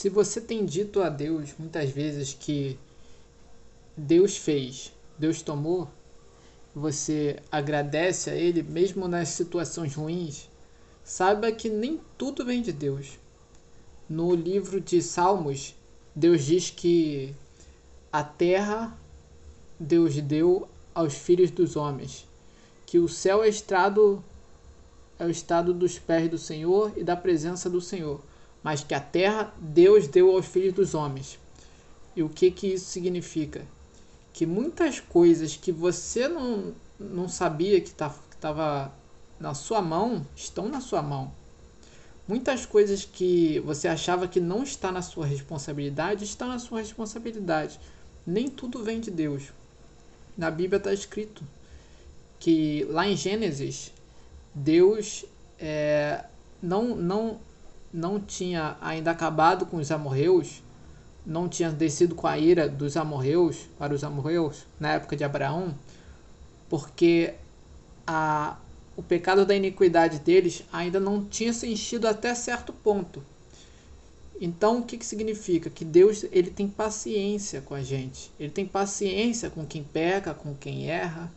Se você tem dito a Deus muitas vezes que Deus fez, Deus tomou, você agradece a Ele mesmo nas situações ruins, saiba que nem tudo vem de Deus. No livro de Salmos, Deus diz que a terra Deus deu aos filhos dos homens, que o céu é o estado dos pés do Senhor e da presença do Senhor, mas que a terra Deus deu aos filhos dos homens. E o que isso significa? Que muitas coisas que você não sabia que estava na sua mão, estão na sua mão. Muitas coisas que você achava que não está na sua responsabilidade, estão na sua responsabilidade. Nem tudo vem de Deus. Na Bíblia está escrito que lá em Gênesis, Deus não tinha ainda acabado com os amorreus, não tinha descido com a ira dos amorreus para os amorreus na época de Abraão, porque o pecado da iniquidade deles ainda não tinha se enchido até certo ponto. Então, o que significa? Que Deus ele tem paciência com a gente. Ele tem paciência com quem peca, com quem erra,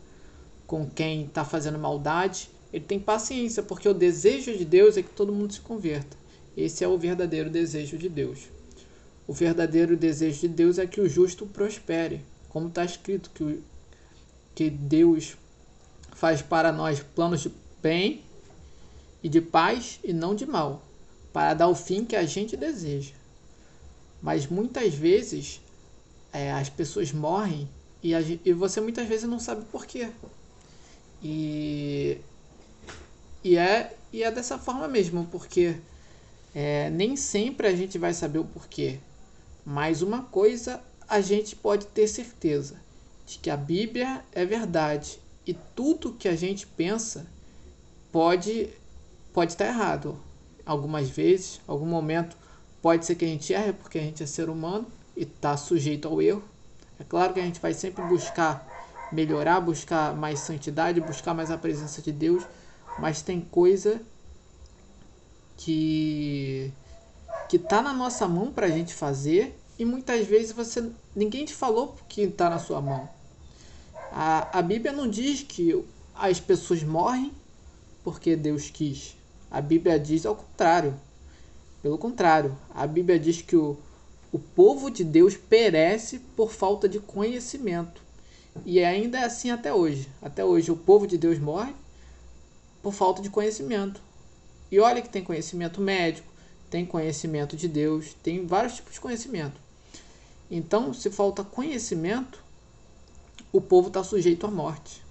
com quem está fazendo maldade. Ele tem paciência, porque o desejo de Deus é que todo mundo se converta. Esse é o verdadeiro desejo de Deus. O verdadeiro desejo de Deus é que o justo prospere. Como está escrito, que Deus faz para nós planos de bem e de paz e não de mal, para dar o fim que a gente deseja. Mas muitas vezes as pessoas morrem e você muitas vezes não sabe por quê. E é dessa forma mesmo, porque nem sempre a gente vai saber o porquê. Mas uma coisa a gente pode ter certeza, de que a Bíblia é verdade. E tudo que a gente pensa pode estar errado. Algumas vezes, algum momento, pode ser que a gente erre, porque a gente é ser humano e está sujeito ao erro. É claro que a gente vai sempre buscar melhorar, buscar mais santidade, buscar mais a presença de Deus, mas tem coisa que está na nossa mão para a gente fazer e muitas vezes ninguém te falou que está na sua mão. A Bíblia não diz que as pessoas morrem porque Deus quis. A Bíblia diz ao contrário. Pelo contrário, a Bíblia diz que o povo de Deus perece por falta de conhecimento. E ainda é assim até hoje. Até hoje o povo de Deus morre por falta de conhecimento. E olha que tem conhecimento médico, tem conhecimento de Deus, tem vários tipos de conhecimento. Então, se falta conhecimento, o povo está sujeito à morte.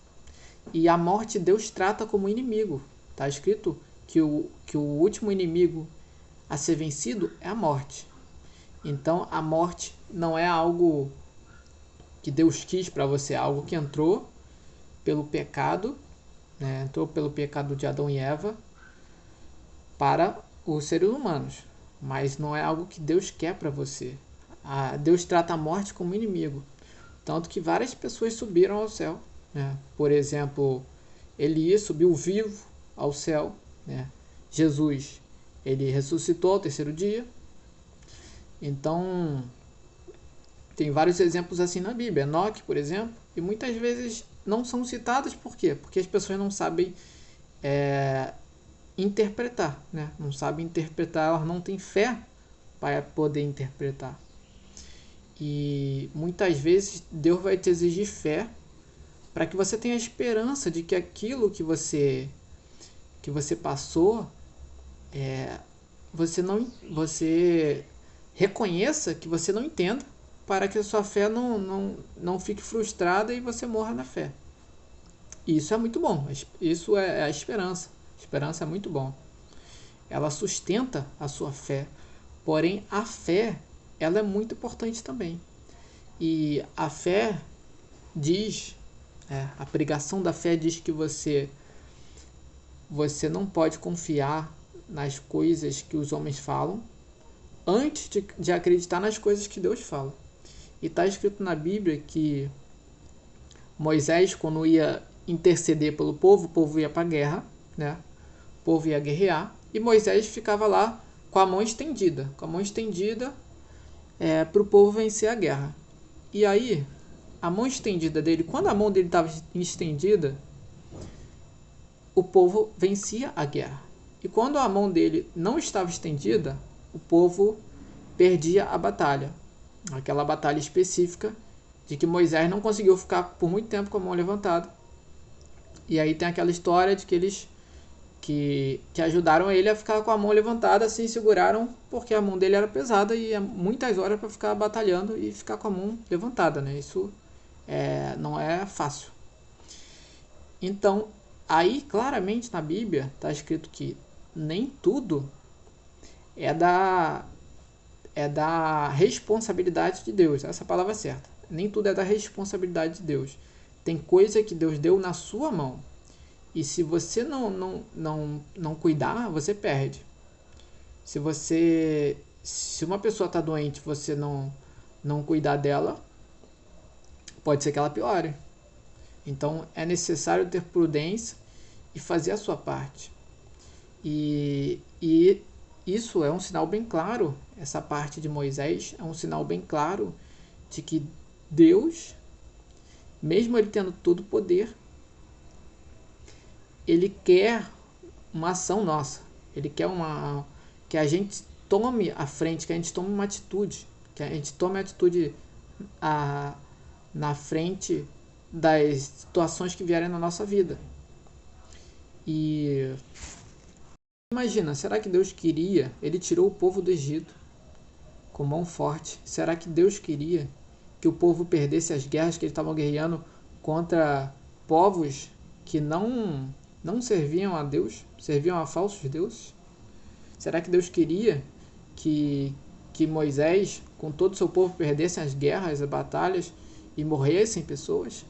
E a morte Deus trata como inimigo. Está escrito que o último inimigo a ser vencido é a morte. Então a morte não é algo que Deus quis para você, é algo que entrou pelo pecado, né? Entrou pelo pecado de Adão e Eva para os seres humanos. Mas não é algo que Deus quer para você. Deus trata a morte como inimigo. Tanto que várias pessoas subiram ao céu, né? Por exemplo, Elias subiu vivo ao céu, né? Jesus, ele ressuscitou ao terceiro dia. Então, tem vários exemplos assim na Bíblia. Enoque, por exemplo, e muitas vezes não são citados. Por quê? Porque as pessoas não sabem interpretar, né? Não sabem interpretar, elas não têm fé para poder interpretar. E muitas vezes Deus vai te exigir fé para que você tenha esperança de que aquilo que você passou, você reconheça que você não entenda, para que a sua fé não fique frustrada e você morra na fé. E isso é muito bom. Isso é a esperança. A esperança é muito bom. Ela sustenta a sua fé. Porém, a fé, ela é muito importante também. E a fé diz, a pregação da fé diz que você não pode confiar nas coisas que os homens falam antes de acreditar nas coisas que Deus fala. E está escrito na Bíblia que Moisés, quando ia interceder pelo povo, o povo ia para a guerra, né? O povo ia guerrear, e Moisés ficava lá com a mão estendida, para o povo vencer a guerra. E aí, a mão estendida dele, quando a mão dele estava estendida, o povo vencia a guerra. E quando a mão dele não estava estendida, o povo perdia a batalha. Aquela batalha específica de que Moisés não conseguiu ficar por muito tempo com a mão levantada. E aí tem aquela história de que eles que ajudaram ele a ficar com a mão levantada, assim, seguraram, porque a mão dele era pesada e é muitas horas para ficar batalhando e ficar com a mão levantada, né? Isso não é fácil. Então, aí claramente na Bíblia está escrito que nem tudo é da responsabilidade de Deus. Essa é a palavra certa. Nem tudo é da responsabilidade de Deus. Tem coisa que Deus deu na sua mão. E se você não cuidar, você perde. Se uma pessoa está doente, você não cuidar dela, pode ser que ela piore. Então é necessário ter prudência e fazer a sua parte. E isso é um sinal bem claro, essa parte de Moisés é um sinal bem claro de que Deus, mesmo ele tendo todo o poder, ele quer uma ação nossa. Ele quer que a gente tome a frente, que a gente tome uma atitude, que a gente tome a atitude na frente das situações que vierem na nossa vida. E imagina, será que Deus queria? Ele tirou o povo do Egito com mão forte. Será que Deus queria que o povo perdesse as guerras que eles estavam guerreando contra povos que não serviam a Deus, serviam a falsos deuses? Será que Deus queria que Moisés, com todo o seu povo, perdessem as guerras, as batalhas e morressem pessoas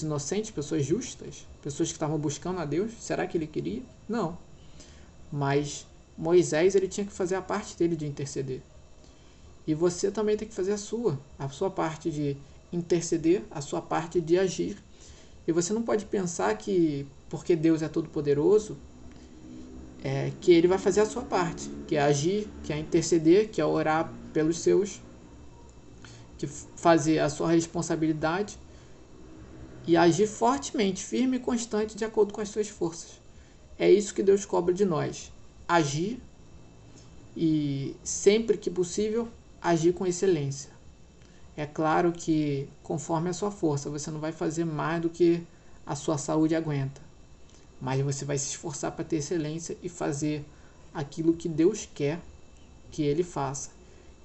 inocentes, pessoas justas, pessoas que estavam buscando a Deus? Será que ele queria? Não. Mas Moisés, ele tinha que fazer a parte dele de interceder. E você também tem que fazer a sua parte de interceder, a sua parte de agir. E você não pode pensar que, porque Deus é todo poderoso, que ele vai fazer a sua parte, que é agir, que é interceder, que é orar pelos seus, que fazer a sua responsabilidade e agir fortemente, firme e constante de acordo com as suas forças. É isso que Deus cobra de nós, agir e sempre que possível agir com excelência. É claro que conforme a sua força, você não vai fazer mais do que a sua saúde aguenta, mas você vai se esforçar para ter excelência e fazer aquilo que Deus quer que ele faça.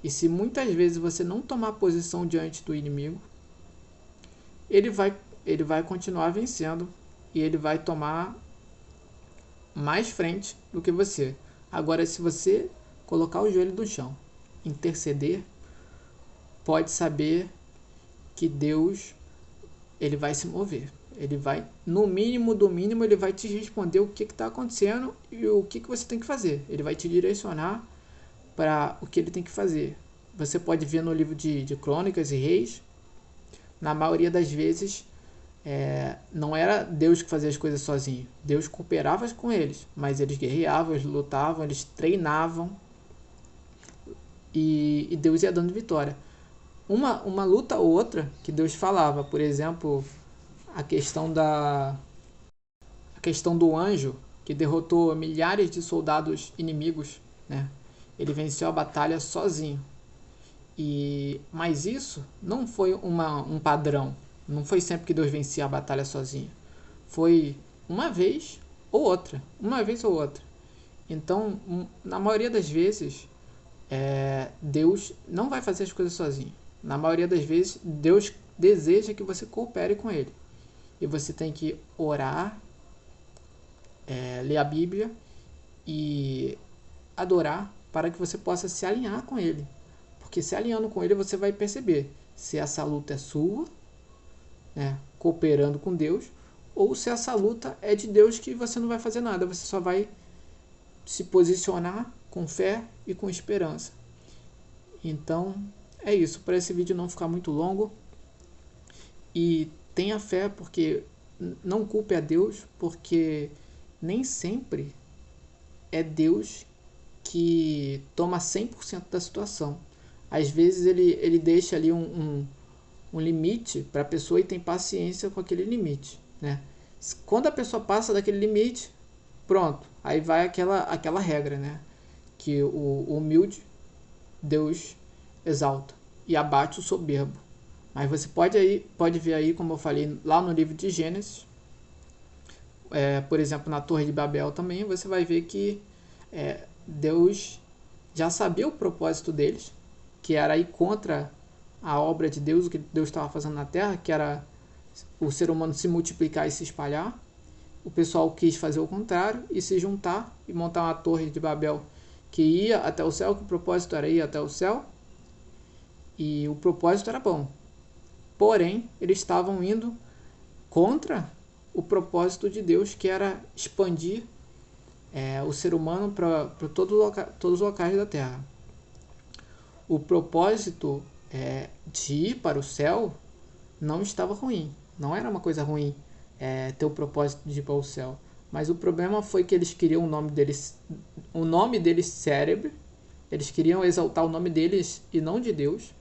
E se muitas vezes você não tomar posição diante do inimigo, ele vai continuar vencendo e ele vai tomar mais frente do que você. Agora, se você colocar o joelho no chão, interceder, pode saber que Deus, ele vai se mover. Ele vai, no mínimo do mínimo, ele vai te responder o que está acontecendo e o que você tem que fazer. Ele vai te direcionar para o que ele tem que fazer. Você pode ver no livro de Crônicas e Reis, na maioria das vezes, não era Deus que fazia as coisas sozinho. Deus cooperava com eles, mas eles guerreavam, eles lutavam, eles treinavam e Deus ia dando vitória. Uma luta ou outra que Deus falava, por exemplo, a questão do anjo que derrotou milhares de soldados inimigos, né? Ele venceu a batalha sozinho. Mas isso não foi um padrão. Não foi sempre que Deus vencia a batalha sozinho. Foi uma vez ou outra. Então, na maioria das vezes, Deus não vai fazer as coisas sozinho. Na maioria das vezes, Deus deseja que você coopere com Ele. E você tem que orar, ler a Bíblia e adorar para que você possa se alinhar com Ele. Porque se alinhando com Ele, você vai perceber se essa luta é sua, né, cooperando com Deus, ou se essa luta é de Deus que você não vai fazer nada, você só vai se posicionar com fé e com esperança. Então, é isso. Para esse vídeo não ficar muito longo, e tenha fé, porque não culpe a Deus, porque nem sempre é Deus que toma 100% da situação. às vezes ele deixa ali um limite para a pessoa e tem paciência com aquele limite, né? Quando a pessoa passa daquele limite, pronto, aí vai aquela regra, né? Que o humilde Deus exalta e abate o soberbo. Mas você pode ver aí, como eu falei lá no livro de Gênesis, por exemplo, na Torre de Babel também, você vai ver que Deus já sabia o propósito deles, que era ir contra a obra de Deus, o que Deus estava fazendo na Terra, que era o ser humano se multiplicar e se espalhar. O pessoal quis fazer o contrário e se juntar e montar uma Torre de Babel que ia até o céu, que o propósito era ir até o céu, e o propósito era bom. Porém, eles estavam indo contra o propósito de Deus, que era expandir o ser humano para todos os locais da Terra. O propósito de ir para o céu não estava ruim, não era uma coisa ruim ter o propósito de ir para o céu. Mas o problema foi que eles queriam o nome deles cérebro, eles queriam exaltar o nome deles e não de Deus.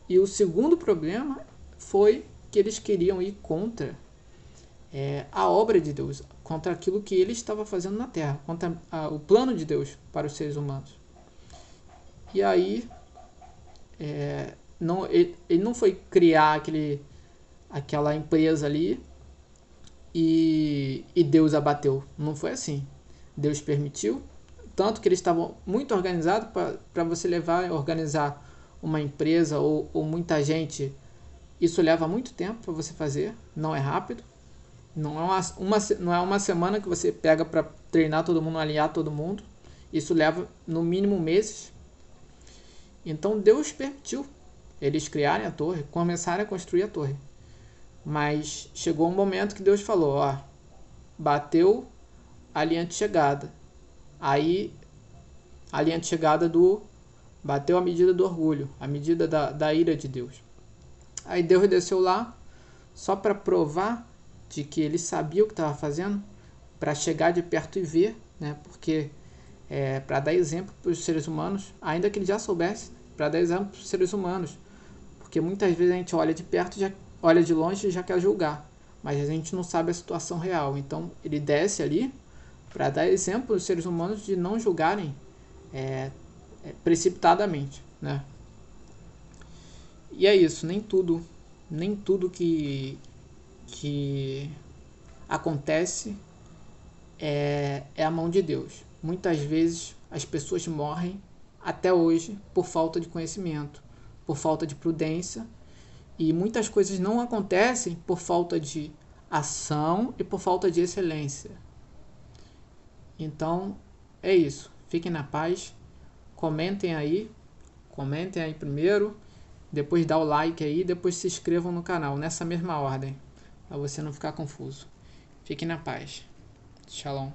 E o segundo problema foi que eles queriam ir contra a obra de Deus, contra aquilo que ele estava fazendo na Terra, contra o plano de Deus para os seres humanos. E aí, ele não foi criar aquela empresa ali e Deus abateu. Não foi assim. Deus permitiu, tanto que eles estavam muito organizados para você organizar uma empresa ou muita gente. Isso leva muito tempo para você fazer, não é rápido. Não é uma semana que você pega para treinar todo mundo, alinhar todo mundo. Isso leva no mínimo meses. Então Deus permitiu eles criarem a torre, começarem a construir a torre. Mas chegou um momento que Deus falou, bateu a linha de chegada. Aí a linha de chegada bateu a medida do orgulho, a medida da ira de Deus. Aí Deus desceu lá só para provar de que ele sabia o que estava fazendo, para chegar de perto e ver, né? Porque para dar exemplo para os seres humanos, ainda que ele já soubesse, para dar exemplo para os seres humanos, porque muitas vezes a gente olha de perto, olha de longe e já quer julgar, mas a gente não sabe a situação real. Então ele desce ali para dar exemplo aos seres humanos de não julgarem precipitadamente, né? E é isso, nem tudo que acontece é a mão de Deus. Muitas vezes as pessoas morrem até hoje por falta de conhecimento, por falta de prudência, e muitas coisas não acontecem por falta de ação e por falta de excelência. Então é isso, fiquem na paz, comentem aí primeiro, depois dá o like aí, depois se inscrevam no canal, nessa mesma ordem, para você não ficar confuso. Fiquem na paz. Shalom.